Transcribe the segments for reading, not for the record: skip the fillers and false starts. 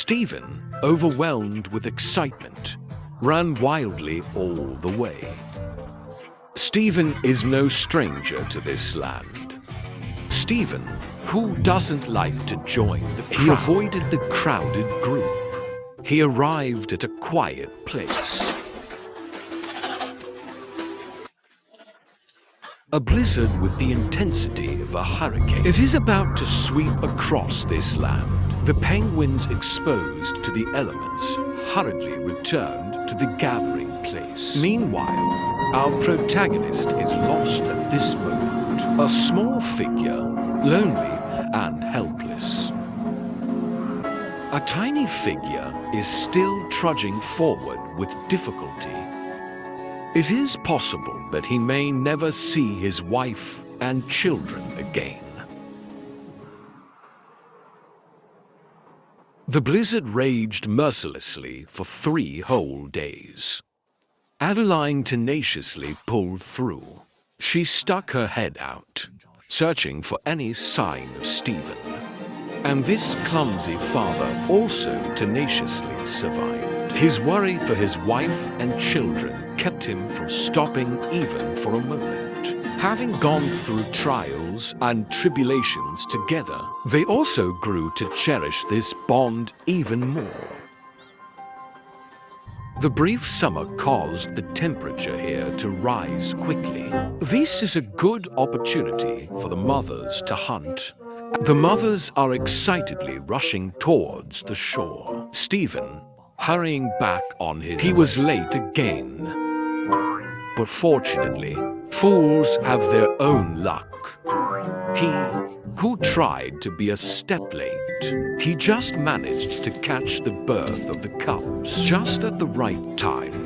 Stephen, overwhelmed with excitement, ran wildly all the way. Stephen is no stranger to this land. Stephen, who doesn't like to join the crowd, he avoided the crowded group. He arrived at a quiet place. A blizzard with the intensity of a hurricane. It is about to sweep across this land. The penguins, exposed to the elements, hurriedly returned to the gathering place. Meanwhile, our protagonist is lost at this moment. A small figure, lonely and helpless. A tiny figure is still trudging forward with difficulty. It is possible that he may never see his wife and children again. The blizzard raged mercilessly for 3 whole days. Adeline tenaciously pulled through. She stuck her head out, searching for any sign of Stephen. And this clumsy father also tenaciously survived. His worry for his wife and children kept him from stopping even for a moment. Having gone through trials and tribulations together, they also grew to cherish this bond even more. The brief summer caused the temperature here to rise quickly. This is a good opportunity for the mothers to hunt. The mothers are excitedly rushing towards the shore. Stephen, hurrying back on his... He was late again. But fortunately, fools have their own luck. He, who tried to be a step late, he just managed to catch the birth of the cubs just at the right time.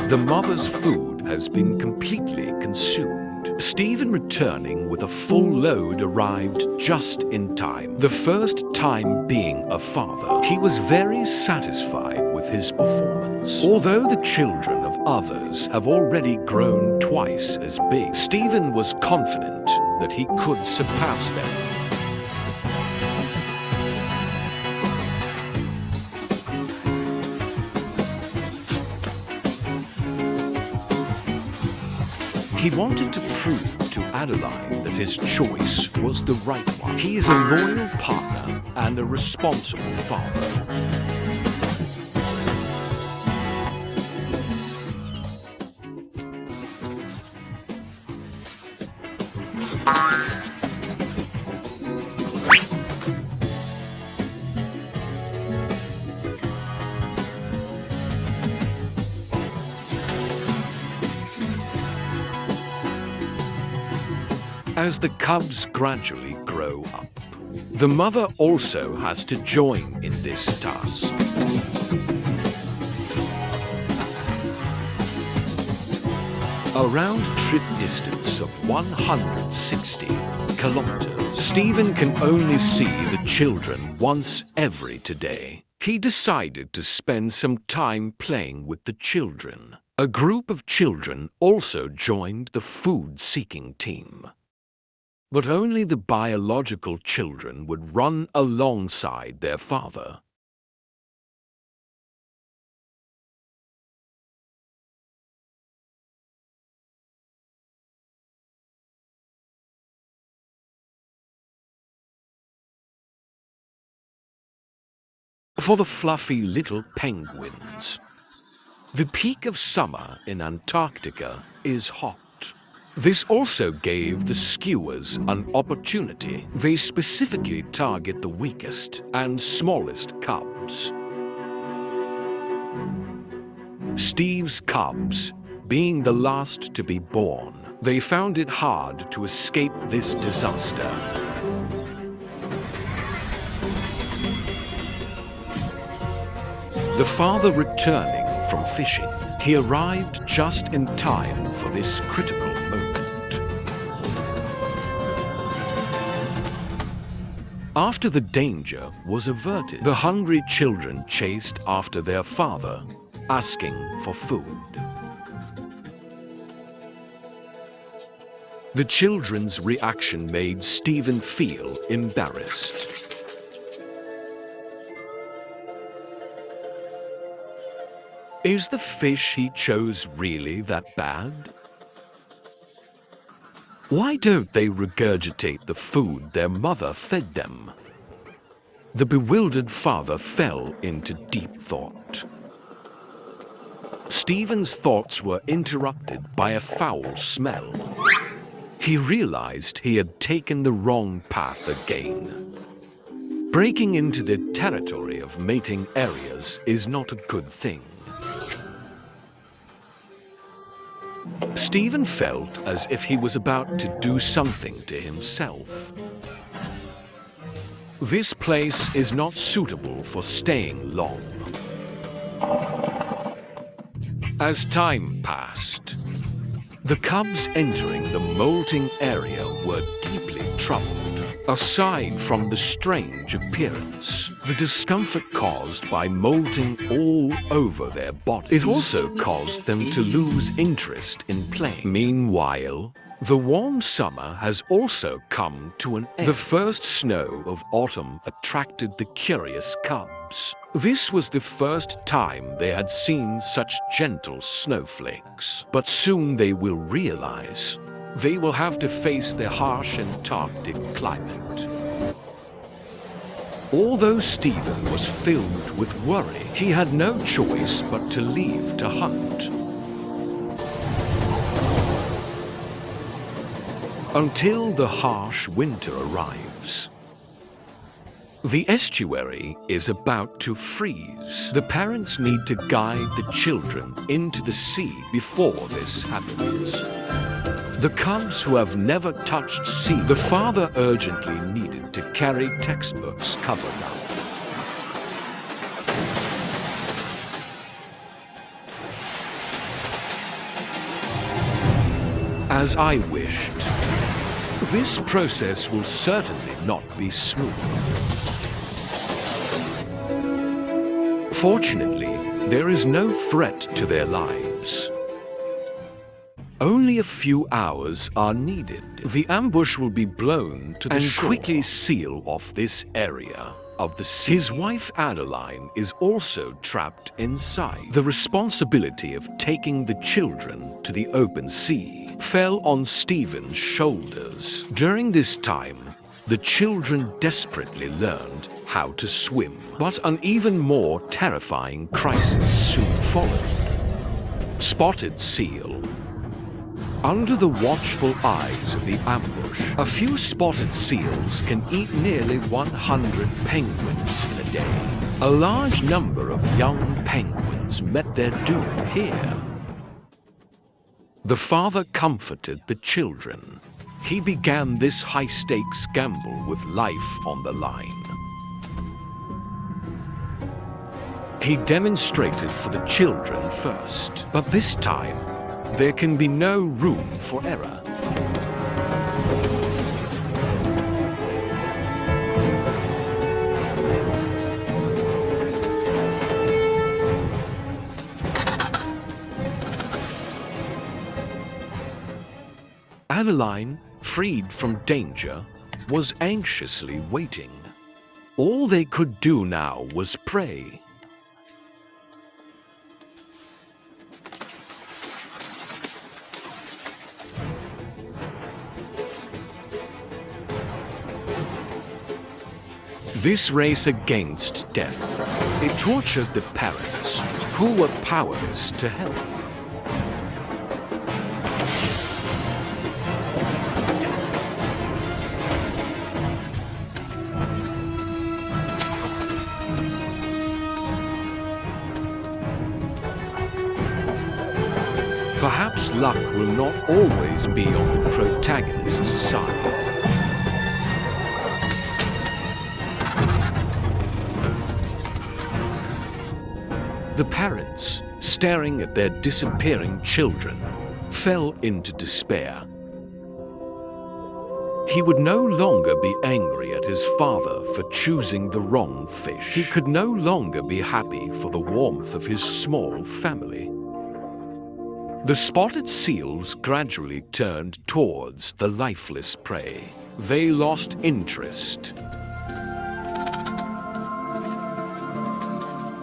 The mother's food has been completely consumed. Stephen, returning with a full load, arrived just in time. The first time being a father, he was very satisfied with his performance. Although the children of others have already grown twice as big, Stephen was confident that he could surpass them. He wanted to prove to Adeline that his choice was the right one. He is a loyal partner and a responsible father. As the cubs gradually grow up, the mother also has to join in this task. A round-trip distance of 160 kilometers. Stephen can only see the children once every day. He decided to spend some time playing with the children. A group of children also joined the food-seeking team. But only the biological children would run alongside their father. For the fluffy little penguins. The peak of summer in Antarctica is hot. This also gave the skewers an opportunity. They specifically target the weakest and smallest cubs. Steve's cubs, being the last to be born, they found it hard to escape this disaster. The father returning from fishing, he arrived just in time for this critical moment. After the danger was averted, the hungry children chased after their father, asking for food. The children's reaction made Stephen feel embarrassed. Is the fish he chose really that bad? Why don't they regurgitate the food their mother fed them? The bewildered father fell into deep thought. Stephen's thoughts were interrupted by a foul smell. He realized he had taken the wrong path again. Breaking into the territory of mating areas is not a good thing. Stephen felt as if he was about to do something to himself. This place is not suitable for staying long. As time passed, the cubs entering the molting area were deeply troubled. Aside from the strange appearance, the discomfort caused by molting all over their bodies, it also caused them to lose interest in playing. Meanwhile, the warm summer has also come to an end. The first snow of autumn attracted the curious cubs. This was the first time they had seen such gentle snowflakes. But soon they will realize they will have to face the harsh Antarctic climate. Although Stephen was filled with worry, he had no choice but to leave to hunt. Until the harsh winter arrives. The estuary is about to freeze. The parents need to guide the children into the sea before this happens. The cubs who have never touched sea, the father urgently needed to carry textbooks covered up. As I wished, this process will certainly not be smooth. Fortunately, there is no threat to their lives. Only a few hours are needed. The ambush will be blown to the shore and quickly seal off this area of the sea. His wife Adeline is also trapped inside. The responsibility of taking the children to the open sea fell on Stephen's shoulders. During this time, the children desperately learned how to swim. But an even more terrifying crisis soon followed. Spotted seal. Under the watchful eyes of the ambush, a few spotted seals can eat nearly 100 penguins in a day. A large number of young penguins met their doom here. The father comforted the children. He began this high-stakes gamble with life on the line. He demonstrated for the children first, but this time, there can be no room for error. Adeline, freed from danger, was anxiously waiting. All they could do now was pray. This race against death, it tortured the parents, who were powerless to help. Perhaps luck will not always be on the protagonist's side. The parents, staring at their disappearing children, fell into despair. He would no longer be angry at his father for choosing the wrong fish. He could no longer be happy for the warmth of his small family. The spotted seals gradually turned towards the lifeless prey. They lost interest.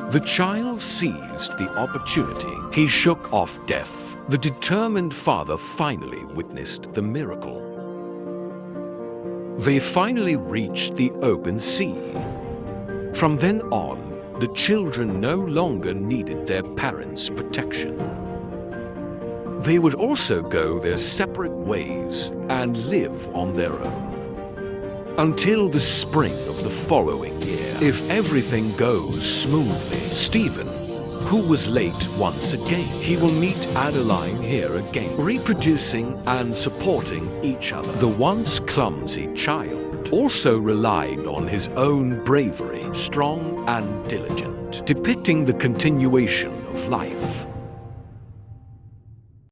The child seized the opportunity. He shook off death. The determined father finally witnessed the miracle. They finally reached the open sea. From then on, the children no longer needed their parents' protection. They would also go their separate ways and live on their own. Until the spring of the following year. If everything goes smoothly, Stephen, who was late once again, he will meet Adeline here again, reproducing and supporting each other. The once clumsy child also relied on his own bravery, strong and diligent, depicting the continuation of life.